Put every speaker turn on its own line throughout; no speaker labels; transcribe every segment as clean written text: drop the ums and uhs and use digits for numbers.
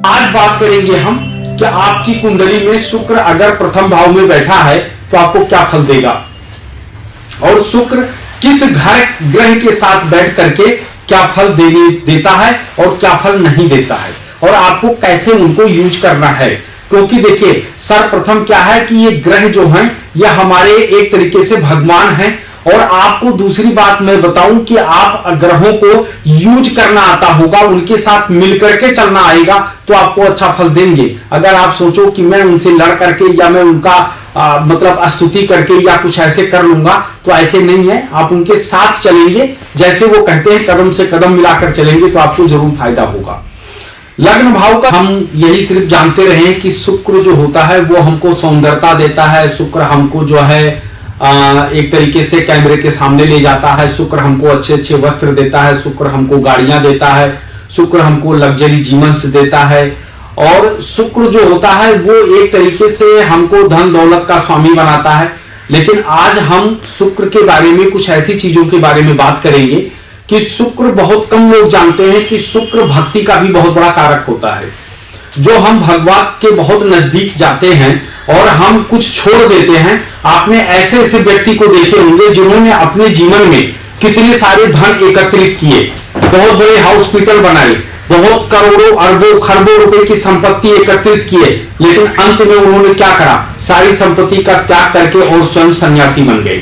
आज बात करेंगे हम कि आपकी कुंडली में शुक्र अगर प्रथम भाव में बैठा है तो आपको क्या फल देगा, और शुक्र किस घर ग्रह के साथ बैठ करके क्या फल देता है और क्या फल नहीं देता है, और आपको कैसे उनको यूज करना है। क्योंकि देखिए सर्वप्रथम क्या है कि ये ग्रह जो हैं ये हमारे एक तरीके से भगवान हैं, और आपको दूसरी बात मैं बताऊं कि आप ग्रहों को यूज करना आता होगा, उनके साथ मिलकर के चलना आएगा तो आपको अच्छा फल देंगे। अगर आप सोचो कि मैं उनसे लड़ करके या मैं उनका मतलब स्तुति करके या कुछ ऐसे कर लूंगा, तो ऐसे नहीं है। आप उनके साथ चलेंगे, जैसे वो कहते हैं कदम से कदम मिलाकर चलेंगे तो आपको जरूर फायदा होगा। लग्न भाव का हम यही सिर्फ जानते रहे कि शुक्र जो होता है वो हमको सौंदर्यता देता है, शुक्र हमको जो है एक तरीके से कैमरे के सामने ले जाता है, शुक्र हमको अच्छे अच्छे वस्त्र देता है, शुक्र हमको गाड़ियां देता है, शुक्र हमको लग्जरी जीवन से देता है, और शुक्र जो होता है वो एक तरीके से हमको धन दौलत का स्वामी बनाता है। लेकिन आज हम शुक्र के बारे में कुछ ऐसी चीजों के बारे में बात करेंगे कि शुक्र बहुत कम लोग जानते हैं कि शुक्र भक्ति का भी बहुत बड़ा कारक होता है। जो हम भगवान के बहुत नजदीक जाते हैं और हम कुछ छोड़ देते हैं। आपने ऐसे ऐसे व्यक्ति को देखे होंगे जिन्होंने अपने जीवन में कितने सारे धन एकत्रित किए, बहुत बड़े हॉस्पिटल बनाए, बहुत करोड़ों अरबों खरबों रुपए की संपत्ति एकत्रित किए, लेकिन अंत में उन्होंने क्या करा, सारी संपत्ति का त्याग करके और स्वयं सन्यासी बन गए।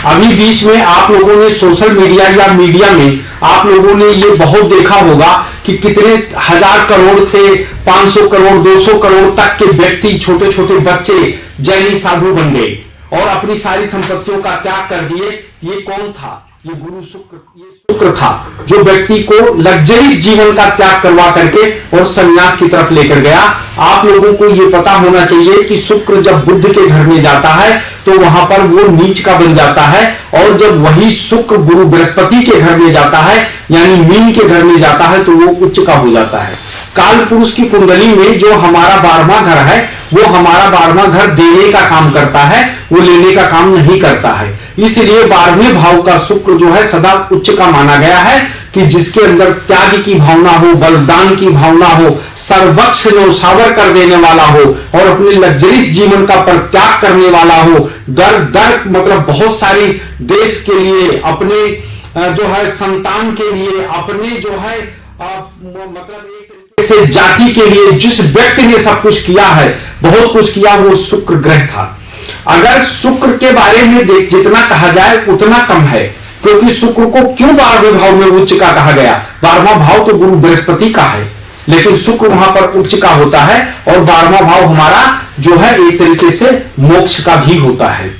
अभी बीच में आप लोगों ने सोशल मीडिया या मीडिया में आप लोगों ने ये बहुत देखा होगा कि कितने 1000 करोड़ से 500 करोड़ 200 करोड़ तक के व्यक्ति, छोटे छोटे बच्चे जैनी साधु बन गए और अपनी सारी संपत्तियों का त्याग कर दिए। ये कौन था? ये गुरु शुक्र, ये शुक्र था जो व्यक्ति को लग्जरीज जीवन का त्याग करवा करके और संन्यास की तरफ लेकर गया। आप लोगों को यह पता होना चाहिए कि शुक्र जब बुध के घर में जाता है तो वहां पर वो नीच का बन जाता है, और जब वही शुक्र गुरु बृहस्पति के घर में जाता है यानी मीन के घर में जाता है तो वो उच्च का हो जाता है। काल पुरुष की कुंडली में जो हमारा 12वां घर है वो हमारा 12वां घर देने का काम करता है, वो लेने का काम नहीं करता है। इसलिए 12वें भाव का शुक्र जो है सदा उच्च का माना गया है कि जिसके अंदर त्याग की भावना हो, बलिदान की भावना हो, सर्वक्ष न्यौछावर कर देने वाला हो और अपने लग्जरीज जीवन का परित्याग करने वाला हो, दर दर मतलब बहुत सारी देश के लिए, अपने जो है संतान के लिए, अपने जो है मतलब एक से जाति के लिए जिस व्यक्ति ने सब कुछ किया है, बहुत कुछ किया, वो शुक्र ग्रह था। अगर शुक्र के बारे में जितना कहा जाए उतना कम है, क्योंकि शुक्र को क्यों 12वें भाव में उच्च का कहा गया? 12वां भाव तो गुरु बृहस्पति का है, लेकिन शुक्र वहां पर उच्च का होता है, और 12वां भाव हमारा जो है एक तरीके से मोक्ष का भी होता है।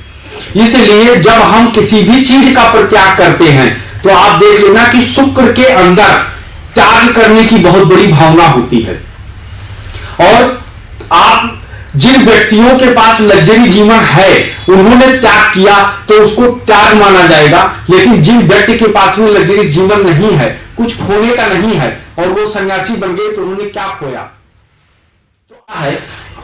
इसलिए जब हम किसी भी चीज का परित्याग करते हैं तो आप देख लेना कि शुक्र के अंदर त्याग करने की बहुत बड़ी भावना होती है। और आप जिन व्यक्तियों के पास लग्जरी जीवन है उन्होंने त्याग किया तो उसको त्याग माना जाएगा, लेकिन जिन व्यक्ति के पास में लग्जरी जीवन नहीं है, कुछ खोने का नहीं है और वो सन्यासी बन गए, तो उन्होंने क्या खोया? तो है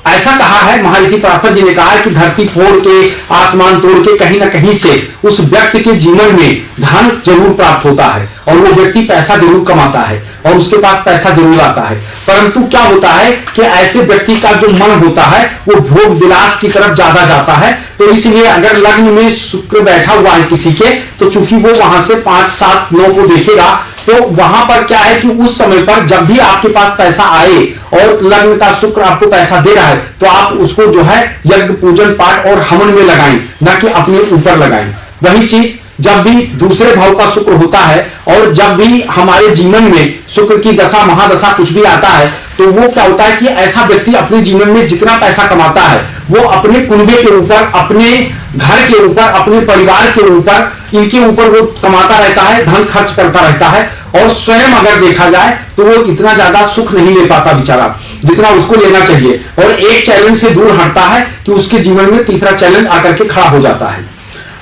ऐसा कहा है, महर्षि पराशर जी ने कहा है कि धरती फोड़ के आसमान तोड़ के कहीं ना कहीं से उस व्यक्ति के जीवन में धन जरूर प्राप्त होता है और वो व्यक्ति पैसा जरूर कमाता है और उसके पास पैसा जरूर आता है, परंतु क्या होता है कि ऐसे व्यक्ति का जो मन होता है वो भोग विलास की तरफ ज्यादा जाता है। तो इसलिए अगर लग्न में शुक्र बैठा हुआ है किसी के, तो चूंकि वो वहां से 5, 7, 9 को देखेगा, तो वहां पर क्या है कि उस समय पर जब भी आपके पास पैसा आए और लग्न का शुक्र आपको पैसा दे रहा है तो आप उसको जो है यज्ञ पूजन पाठ और हवन में लगाएं, ना कि अपने ऊपर लगाएं। वही चीज जब भी दूसरे भाव का शुक्र होता है और जब भी हमारे जीवन में शुक्र की दशा महादशा कुछ भी आता है, तो वो क्या होता है कि ऐसा व्यक्ति अपने जीवन में जितना पैसा कमाता है वो अपने कुंबे के ऊपर, अपने घर के ऊपर, अपने परिवार के ऊपर, इनके ऊपर वो कमाता रहता है, धन खर्च करता रहता है, और स्वयं अगर देखा जाए तो वो इतना ज्यादा सुख नहीं ले पाता बेचारा जितना उसको लेना चाहिए, और एक चैलेंज से दूर हटता है कि उसके जीवन में तीसरा चैलेंज आकर के खड़ा हो जाता है।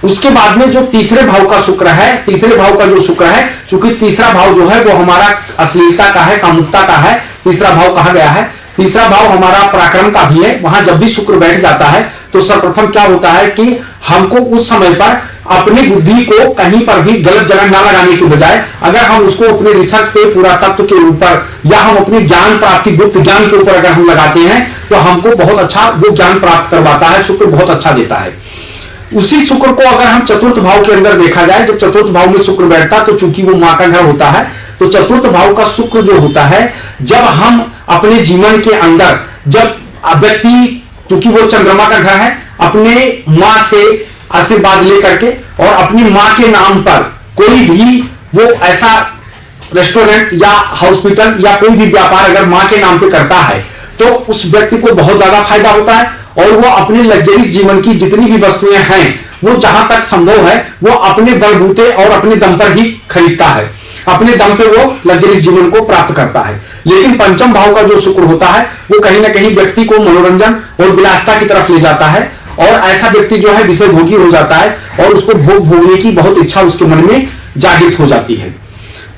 उसके बाद में जो तीसरे भाव का शुक्र है, तीसरे भाव का जो शुक्र है, क्योंकि तीसरा भाव जो है वो हमारा अश्लीलता का है, कामुकता का है, तीसरा भाव कहा गया है। तीसरा भाव हमारा पराक्रम का भी है। वहां जब भी शुक्र बैठ जाता है तो सर्वप्रथम क्या होता है कि हमको उस समय पर अपनी बुद्धि को कहीं पर भी गलत जगह ना लगाने के बजाय अगर हम उसको अपने रिसर्च पे पूरा तत्व के ऊपर या हम अपने ज्ञान प्राप्ति गुप्त ज्ञान के ऊपर अगर हम लगाते हैं तो हमको बहुत अच्छा वो ज्ञान प्राप्त करवाता है, शुक्र बहुत अच्छा देता है। उसी शुक्र को अगर हम चतुर्थ भाव के अंदर देखा जाए, जब चतुर्थ भाव में शुक्र बैठता तो चूंकि वो मां का घर होता है, तो चतुर्थ भाव का शुक्र जो होता है, जब हम अपने जीवन के अंदर जब व्यक्ति, चूंकि वो चंद्रमा का घर है, अपने मां से आशीर्वाद लेकर के और अपनी मां के नाम पर कोई भी वो ऐसा रेस्टोरेंट या हॉस्पिटल या कोई भी व्यापार अगर मां के नाम पे करता है तो उस व्यक्ति को बहुत ज्यादा फायदा होता है और वो अपने लग्जरीज जीवन की जितनी भी वस्तुएं हैं वो जहां तक संभव है वो अपने बलबूते और अपने दम पर ही खरीदता है, अपने दम पे वो लग्जरीज जीवन को प्राप्त करता है। लेकिन पंचम भाव का जो शुक्र होता है वो कहीं ना कहीं व्यक्ति को मनोरंजन और विलासिता की तरफ ले जाता है और ऐसा व्यक्ति जो है विषय भोगी हो जाता है और उसको भोग भोगने की बहुत इच्छा उसके मन में जागृत हो जाती है।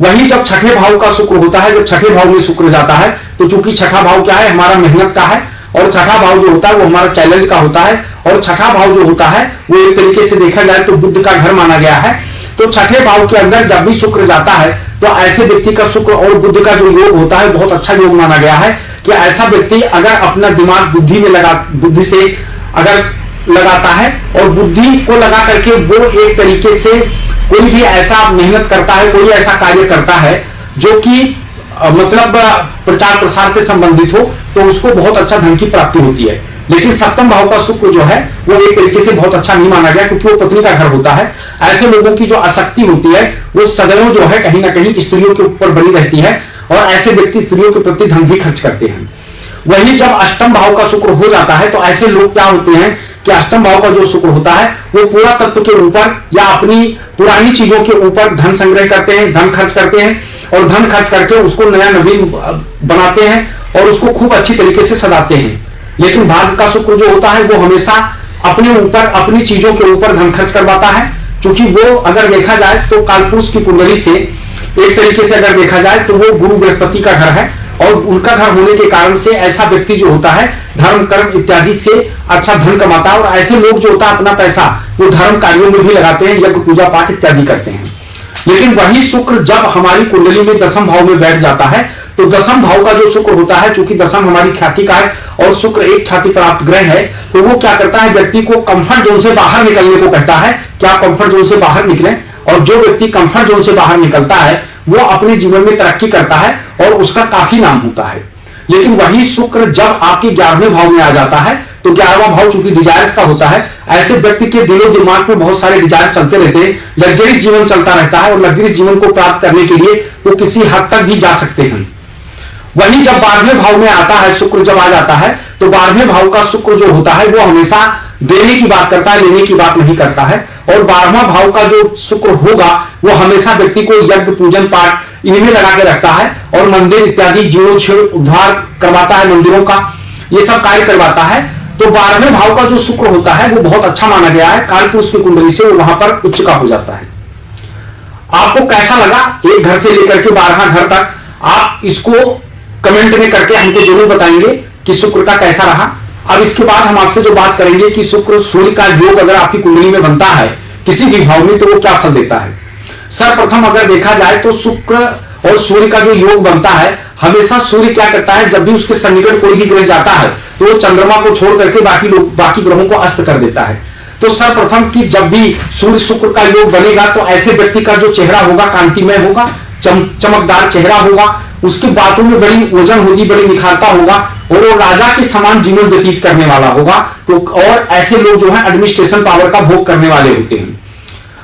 वही जब छठे भाव का शुक्र होता है, जब छठे भाव में शुक्र जाता है तो चूंकि छठा भाव क्या है, हमारा मेहनत का है और छठा भाव जो होता है वो हमारा चैलेंज का होता है और छठा भाव जो होता है वो एक तरीके से देखा जाए तो बुद्ध का घर माना गया है। तो छठे भाव के अंदर जब भी शुक्र जाता है तो ऐसे व्यक्ति का शुक्र और बुद्ध का जो योग होता है बहुत अच्छा योग माना गया है कि ऐसा व्यक्ति अगर अपना दिमाग बुद्धि से अगर लगाता है और बुद्धि को लगा करके वो एक तरीके से कोई भी ऐसा मेहनत करता है, कोई ऐसा कार्य करता है जो कि मतलब प्रचार प्रसार से संबंधित हो तो उसको बहुत अच्छा धन की प्राप्ति होती है। लेकिन सप्तम भाव का शुक्र जो है वो एक तरीके से बहुत अच्छा नहीं माना गया क्योंकि वो पत्नी का घर होता है। ऐसे लोगों की जो आसक्ति होती है वो सदैव जो है कहीं ना कहीं स्त्रियों के ऊपर बनी रहती है और ऐसे व्यक्ति स्त्रियों के प्रति धन भी खर्च करते हैं। वही जब अष्टम भाव का शुक्र हो जाता है तो ऐसे लोग क्या होते हैं कि अष्टम भाव का जो शुक्र होता है वो पूरा तत्व के ऊपर या अपनी पुरानी चीजों के ऊपर धन संग्रह करते हैं, धन खर्च करते हैं और धन खर्च करके उसको नया नवीन बनाते हैं और उसको खूब अच्छी तरीके से सजाते हैं। लेकिन भाग्य का शुक्र जो होता है वो हमेशा अपने ऊपर अपनी चीजों के ऊपर धन खर्च करवाता है, क्योंकि वो अगर देखा जाए तो कालपुरुष की कुंडली से एक तरीके से अगर देखा जाए तो वो गुरु बृहस्पति का घर है और उनका घर होने के कारण से ऐसा व्यक्ति जो होता है धर्म कर्म इत्यादि से अच्छा धन कमाता है और ऐसे लोग जो होता है अपना पैसा वो धर्म कार्यों में भी लगाते हैं, यज्ञ पूजा पाठ इत्यादि करते हैं। लेकिन वही शुक्र जब हमारी कुंडली में दसम भाव में बैठ जाता है तो दसम भाव का जो शुक्र होता है, चूंकि दसम हमारी ख्याति का है और शुक्र एक ख्याति प्राप्त ग्रह है, तो वो क्या करता है व्यक्ति को कंफर्ट जोन से बाहर निकलने को कहता है कि आप कंफर्ट जोन से बाहर निकलें। और जो व्यक्ति कंफर्ट जोन से बाहर निकलता है वो अपने जीवन में तरक्की करता है और उसका काफी नाम होता है। लेकिन वही शुक्र जब आपके 11वें भाव में आ जाता है तो 11वां भाव चूंकि डिजायर्स का होता है, ऐसे व्यक्ति के दिलो दिमाग में बहुत सारे डिजायर चलते रहते हैं, लग्जरीज जीवन चलता रहता है और लग्जरीज जीवन को प्राप्त करने के लिए वो किसी हद तक भी जा सकते हैं। वही जब 12वें भाव में आता है शुक्र जब आ जाता है तो 12वें भाव का शुक्र जो होता है वो हमेशा देने की बात करता है, लेने की बात नहीं करता है। और 12वां भाव का जो शुक्र होगा वो हमेशा व्यक्ति को यज्ञ पूजन पाठ इनमें लगा के रखता है और मंदिर इत्यादि जीर्णोद्धार उद्धार करवाता है, मंदिरों का ये सब कार्य करवाता है। तो 12वें भाव का जो शुक्र होता है वो बहुत अच्छा माना गया है, कालपुरुष की कुंडली से वो वहां पर उच्च का हो जाता है। आपको कैसा लगा एक घर से लेकर के 12 घर तक, आप इसको कमेंट में करके हमको जरूर बताएंगे कि शुक्र का कैसा रहा। अब इसके बाद हम आपसे जो बात करेंगे कि शुक्र सूर्य का योग अगर आपकी कुंडली में बनता है किसी भी भाव में तो वो क्या फल देता है। सर्वप्रथम अगर देखा जाए तो शुक्र और सूर्य का जो योग बनता है, हमेशा सूर्य क्या करता है जब भी उसके सन्निकट कोई भी ग्रह जाता है तो वो चंद्रमा को छोड़ करके बाकी ग्रहों को अस्त कर देता है। तो सर्वप्रथम कि जब भी सूर्य शुक्र का योग बनेगा तो ऐसे व्यक्ति का जो चेहरा होगा कांतिमय होगा, चमकदार चेहरा होगा, उसकी बातों में बड़ी वजन होगी, बड़ी निखारता होगा और वो राजा के समान जीवन व्यतीत करने वाला होगा। तो और ऐसे लोग जो है एडमिनिस्ट्रेशन पावर का भोग करने वाले होते हैं।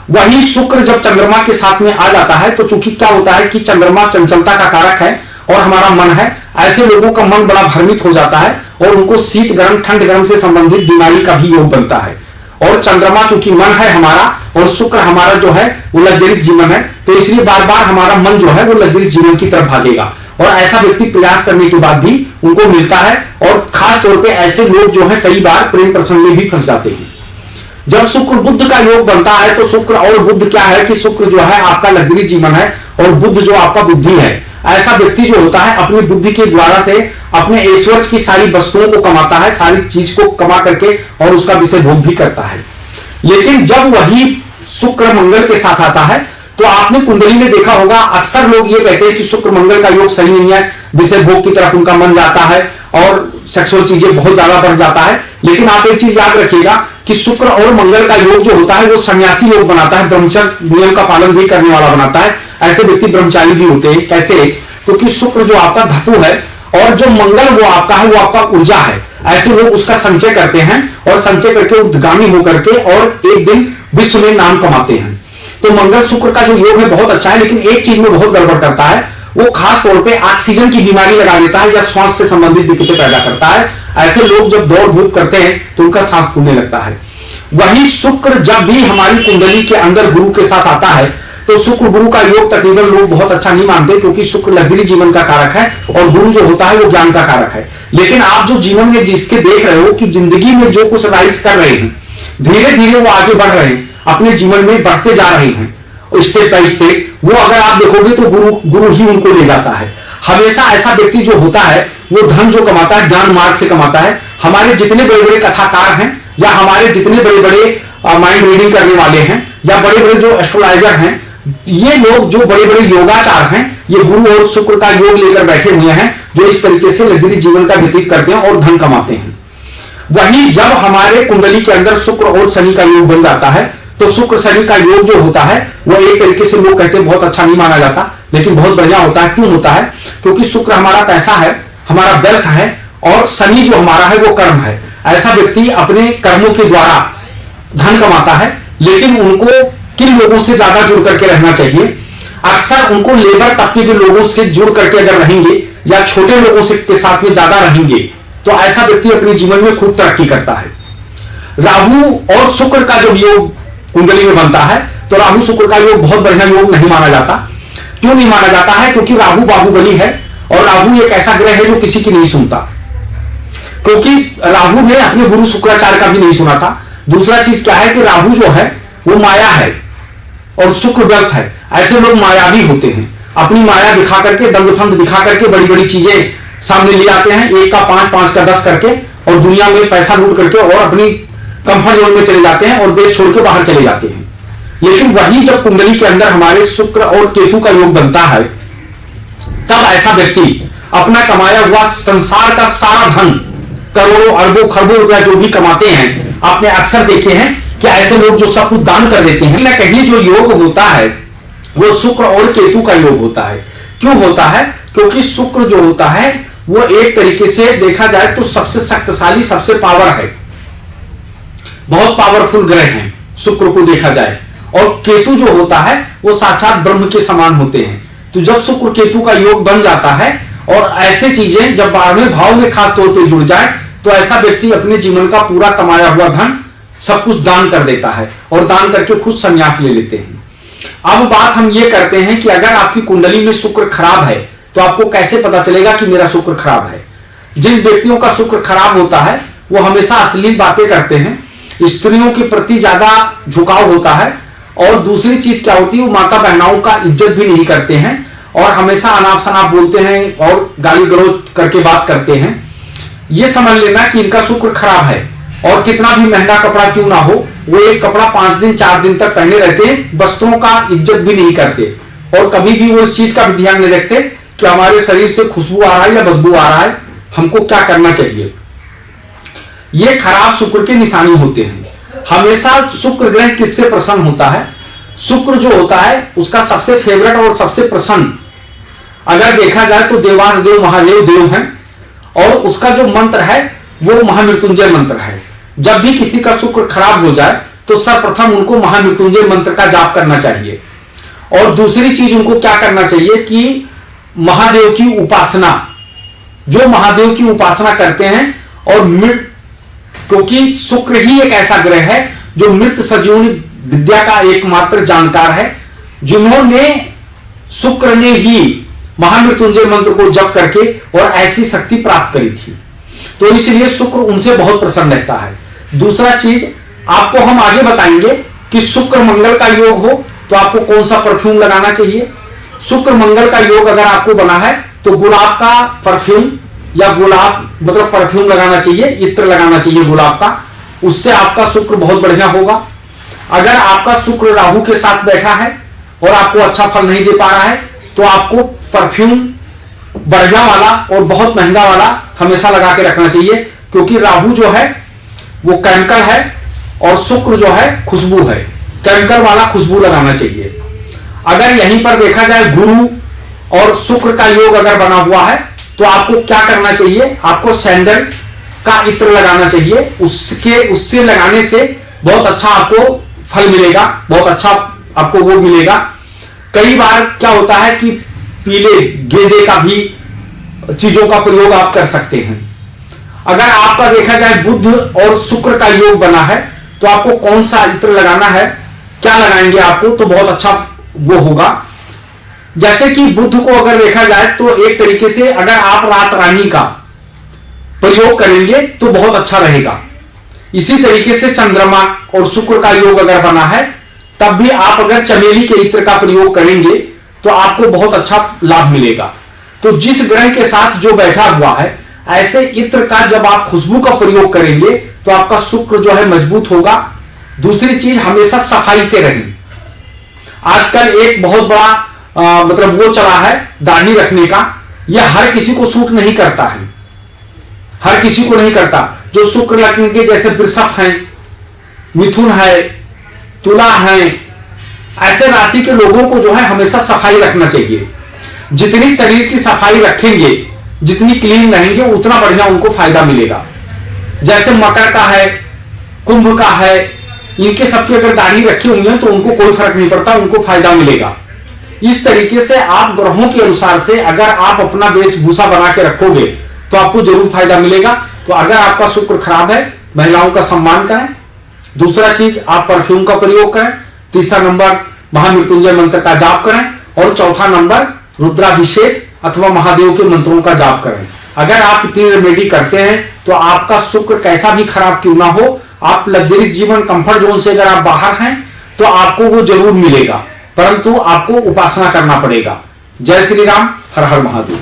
वही शुक्र जब चंद्रमा के साथ में आ जाता है तो चूंकि क्या होता है कि चंद्रमा चंचलता का कारक है और हमारा मन है, ऐसे लोगों का मन बड़ा भ्रमित हो जाता है और उनको शीत गर्म ठंड गर्म से संबंधित बीमारी का भी योग बनता है। और चंद्रमा चूंकि मन है हमारा और शुक्र हमारा जो है वो लग्जरीज जीवन है, तो इसलिए बार बार हमारा मन जो है वो लग्जरीज जीवन की तरफ भागेगा और ऐसा व्यक्ति प्रयास करने के बाद भी उनको मिलता है। और खास तौर पे ऐसे लोग जो है कई बार प्रेम प्रसंग में भी फंस जाते हैं। जब शुक्र बुद्ध का योग बनता है तो शुक्र और बुद्ध क्या है कि शुक्र जो है आपका लग्जरी जीवन है और बुद्ध जो आपका बुद्धि है। ऐसा व्यक्ति जो होता है अपनी बुद्धि के द्वारा से अपने ऐश्वर्य की सारी वस्तुओं को कमाता है, सारी चीज को कमा करके और उसका विषय भोग भी करता है। लेकिन जब वही शुक्र मंगल के साथ आता है, तो आपने कुंडली में देखा होगा अक्सर लोग ये कहते हैं कि शुक्र मंगल का योग सही नहीं है, विषय भोग की तरफ उनका मन जाता है और सेक्सुअल चीजें बहुत ज्यादा बढ़ जाता है। लेकिन आप एक चीज याद रखिएगा कि शुक्र और मंगल का योग जो होता है वो सन्यासी योग बनाता है, ब्रह्मचर्य नियम का पालन भी करने वाला बनाता है। ऐसे व्यक्ति ब्रह्मचारी भी होते हैं। कैसे? क्योंकि शुक्र जो आपका धातु है और जो मंगल वो आपका है, वो आपका ऊर्जा है। ऐसे लोग उसका संचय करते हैं और संचय करके उद्गामी होकर के और एक दिन विश्व में नाम कमाते हैं। तो मंगल शुक्र का जो योग है बहुत अच्छा है, लेकिन एक चीज में बहुत गड़बड़ करता है, वो खास तौर पे ऑक्सीजन की बीमारी लगा देता है या श्वास से संबंधित दिक्कतें पैदा करता है। ऐसे लोग जब दौड़ धूप करते हैं तो उनका सांस फूलने लगता है। वही शुक्र जब भी हमारी कुंडली के अंदर गुरु के साथ आता है तो शुक्र गुरु का योग तकरीबन लोग बहुत अच्छा नहीं मानते, क्योंकि शुक्र लग्जरी जीवन का कारक है और गुरु जो होता है वो ज्ञान का कारक है। लेकिन आप जो जीवन में जिसके देख रहे हो कि जिंदगी में जो कुछ राइज कर रहे हैं, धीरे धीरे वो आगे बढ़ रहे हैं, अपने जीवन में बढ़ते जा रहे हैं स्टेप बाय स्टेप, वो अगर आप देखोगे तो गुरु ही उनको ले जाता है। हमेशा ऐसा व्यक्ति जो होता है वो धन जो कमाता है ज्ञान मार्ग से कमाता है। हमारे जितने बड़े बड़े कथाकार हैं या हमारे जितने बड़े बड़े माइंड रीडिंग करने वाले हैं या बड़े बड़े जो एस्ट्रोलॉजर हैं, ये लोग जो बड़े बड़े योगाचार हैं, ये गुरु और शुक्र का योग लेकर बैठे हुए हैं, जो इस तरीके से लग्जरी जीवन का व्यतीत करते हैं और धन कमाते हैं। वही जब हमारे कुंडली के अंदर शुक्र और शनि का योग बन जाता है तो शुक्र शनि का योग जो होता है वो एक तरीके से लोग कहते हैं बहुत अच्छा नहीं माना जाता, लेकिन बहुत बढ़िया होता है। क्यों होता है? क्योंकि शुक्र हमारा पैसा है, हमारा वेल्थ है, और शनि जो हमारा है वो कर्म है। ऐसा व्यक्ति अपने कर्मों के द्वारा धन कमाता है, लेकिन उनको किन लोगों से ज्यादा जुड़ करके रहना चाहिए? अक्सर उनको लेबर तबके के लोगों से जुड़ करके अगर रहेंगे या छोटे लोगों से के साथ में ज्यादा रहेंगे तो ऐसा व्यक्ति अपने जीवन में खूब तरक्की करता है। राहु और शुक्र का जब योग कुंडली में बनता है तो राहु शुक्र का योग बहुत बढ़िया योग नहीं माना जाता। क्यों नहीं माना जाता है? क्योंकि राहु बाहुबली है और राहु एक ऐसा ग्रह है जो किसी की नहीं सुनता, क्योंकि राहु ने अपने गुरु शुक्राचार्य का भी नहीं सुना था। दूसरा चीज क्या है कि राहु जो है वो माया है और शुक्र व्यर्थ है। ऐसे लोग मायावी होते हैं, अपनी माया दिखा करके, दंडफंद दिखा करके बड़ी बड़ी चीजें सामने ले आते हैं, 1 का 5, 5 का 10 करके, और दुनिया में पैसा लूट करके और अपनी कंफर्ट जोन में चले जाते हैं और देश छोड़ के बाहर चले जाते हैं। लेकिन वही जब कुंडली के अंदर हमारे शुक्र और केतु का योग बनता है तब ऐसा व्यक्ति अपना कमाया हुआ संसार का सारा धन, करोड़ों अरबों खरबों रुपया जो भी कमाते हैं, आपने अक्सर देखे हैं कि ऐसे लोग जो सब कुछ दान कर देते हैं। ना कहीं जो योग होता है वो शुक्र और केतु का योग होता है। क्यों होता है? क्योंकि शुक्र जो होता है वो एक तरीके से देखा जाए तो सबसे शक्तिशाली, सबसे पावर है, बहुत पावरफुल ग्रह हैं शुक्र को देखा जाए। और केतु जो होता है वो साक्षात ब्रह्म के समान होते हैं। तो जब शुक्र केतु का योग बन जाता है और ऐसे चीजें जब 12वें भाव में खास तौर पे जुड़ जाए तो ऐसा व्यक्ति अपने जीवन का पूरा कमाया हुआ धन सब कुछ दान कर देता है और दान करके खुद संन्यास ले लेते हैं। अब बात हम ये करते हैं कि अगर आपकी कुंडली में शुक्र खराब है तो आपको कैसे पता चलेगा कि मेरा शुक्र खराब है? जिन व्यक्तियों का शुक्र खराब होता है वो हमेशा अश्लील बातें करते हैं, स्त्रियों के प्रति ज्यादा झुकाव होता है, और दूसरी चीज क्या होती है, वो माता बहनाओं का इज्जत भी नहीं करते हैं और हमेशा अनाप शनाप बोलते हैं और गाली गलौज करके बात करते हैं। ये समझ लेना कि इनका शुक्र खराब है, और कितना भी महंगा कपड़ा क्यों ना हो, वो एक कपड़ा 5 दिन 4 दिन तक पहने रहते हैं, वस्त्रों का इज्जत भी नहीं करते और कभी भी वो इस चीज का भी ध्यान नहीं रखते कि हमारे शरीर से खुशबू आ रहा है या बदबू आ रहा है, हमको क्या करना चाहिए। ये खराब शुक्र के निशानी होते हैं। हमेशा शुक्र ग्रह किससे प्रसन्न होता है? शुक्र जो होता है उसका सबसे फेवरेट और सबसे प्रसन्न अगर देखा जाए तो देवाधिदेव महादेव देव हैं, और उसका जो मंत्र है वो महामृत्युंजय मंत्र है। जब भी किसी का शुक्र खराब हो जाए तो सर्वप्रथम उनको महामृत्युंजय मंत्र का जाप करना चाहिए, और दूसरी चीज उनको क्या करना चाहिए कि महादेव की उपासना, जो महादेव की उपासना करते हैं, और क्योंकि शुक्र ही एक ऐसा ग्रह है जो मृत सजीवनी विद्या का एकमात्र जानकार है, जिन्होंने शुक्र ने ही महामृत्युंजय मंत्र को जप करके और ऐसी शक्ति प्राप्त करी थी, तो इसलिए शुक्र उनसे बहुत प्रसन्न रहता है। दूसरा चीज आपको हम आगे बताएंगे कि शुक्र मंगल का योग हो तो आपको कौन सा परफ्यूम लगाना चाहिए। शुक्र मंगल का योग अगर आपको बना है तो गुलाब का परफ्यूम या गुलाब मतलब परफ्यूम लगाना चाहिए, इत्र लगाना चाहिए गुलाब का, उससे आपका शुक्र बहुत बढ़िया होगा। अगर आपका शुक्र राहु के साथ बैठा है और आपको अच्छा फल नहीं दे पा रहा है, तो आपको परफ्यूम बढ़िया वाला और बहुत महंगा वाला हमेशा लगा के रखना चाहिए, क्योंकि राहु जो है वो केमिकल है और शुक्र जो है खुशबू है। केमिकल वाला खुशबू लगाना चाहिए। अगर यहीं पर देखा जाए गुरु और शुक्र का योग अगर बना हुआ है, तो आपको क्या करना चाहिए, आपको सैंडल का इत्र लगाना चाहिए। उससे लगाने से बहुत अच्छा आपको फल मिलेगा, बहुत अच्छा आपको वो मिलेगा। कई बार क्या होता है कि पीले गेंदे का भी चीजों का प्रयोग आप कर सकते हैं। अगर आपका देखा जाए बुध और शुक्र का योग बना है, तो आपको कौन सा इत्र लगाना है, क्या लगाएंगे आपको, तो बहुत अच्छा वो होगा। जैसे कि बुध को अगर देखा जाए तो एक तरीके से अगर आप रात रानी का प्रयोग करेंगे तो बहुत अच्छा रहेगा। इसी तरीके से चंद्रमा और शुक्र का योग अगर बना है, तब भी आप अगर चमेली के इत्र का प्रयोग करेंगे तो आपको बहुत अच्छा लाभ मिलेगा। तो जिस ग्रह के साथ जो बैठा हुआ है, ऐसे इत्र का जब आप खुशबू का प्रयोग करेंगे तो आपका शुक्र जो है मजबूत होगा। दूसरी चीज, हमेशा सफाई से रहें। आजकल एक बहुत बड़ा मतलब वो चला है दाढ़ी रखने का, यह हर किसी को सूट नहीं करता है, हर किसी को नहीं करता। जो शुक्र लग्न के जैसे वृषभ हैं, मिथुन है, तुला है, ऐसे राशि के लोगों को जो है हमेशा सफाई रखना चाहिए। जितनी शरीर की सफाई रखेंगे, जितनी क्लीन रहेंगे, उतना बढ़िया उनको फायदा मिलेगा। जैसे मकर का है, कुंभ का है, इनके सबकी अगर दाढ़ी रखी हुई है तो उनको कोई फर्क नहीं पड़ता, उनको फायदा मिलेगा। इस तरीके से आप ग्रहों के अनुसार से अगर आप अपना वेशभूषा बना के रखोगे तो आपको जरूर फायदा मिलेगा। तो अगर आपका शुक्र खराब है, महिलाओं का सम्मान करें। दूसरा चीज, आप परफ्यूम का प्रयोग करें। तीसरा नंबर, महामृत्युंजय मंत्र का जाप करें। और चौथा नंबर, रुद्राभिषेक अथवा महादेव के मंत्रों का जाप करें। अगर आप इतनी रेमेडी करते हैं तो आपका शुक्र कैसा भी खराब क्यों ना हो, आप लग्जरीज जीवन, कंफर्ट जोन से अगर आप बाहर हैं तो आपको वो जरूर मिलेगा, परंतु आपको उपासना करना पड़ेगा। जय श्री राम, हर हर महादेव।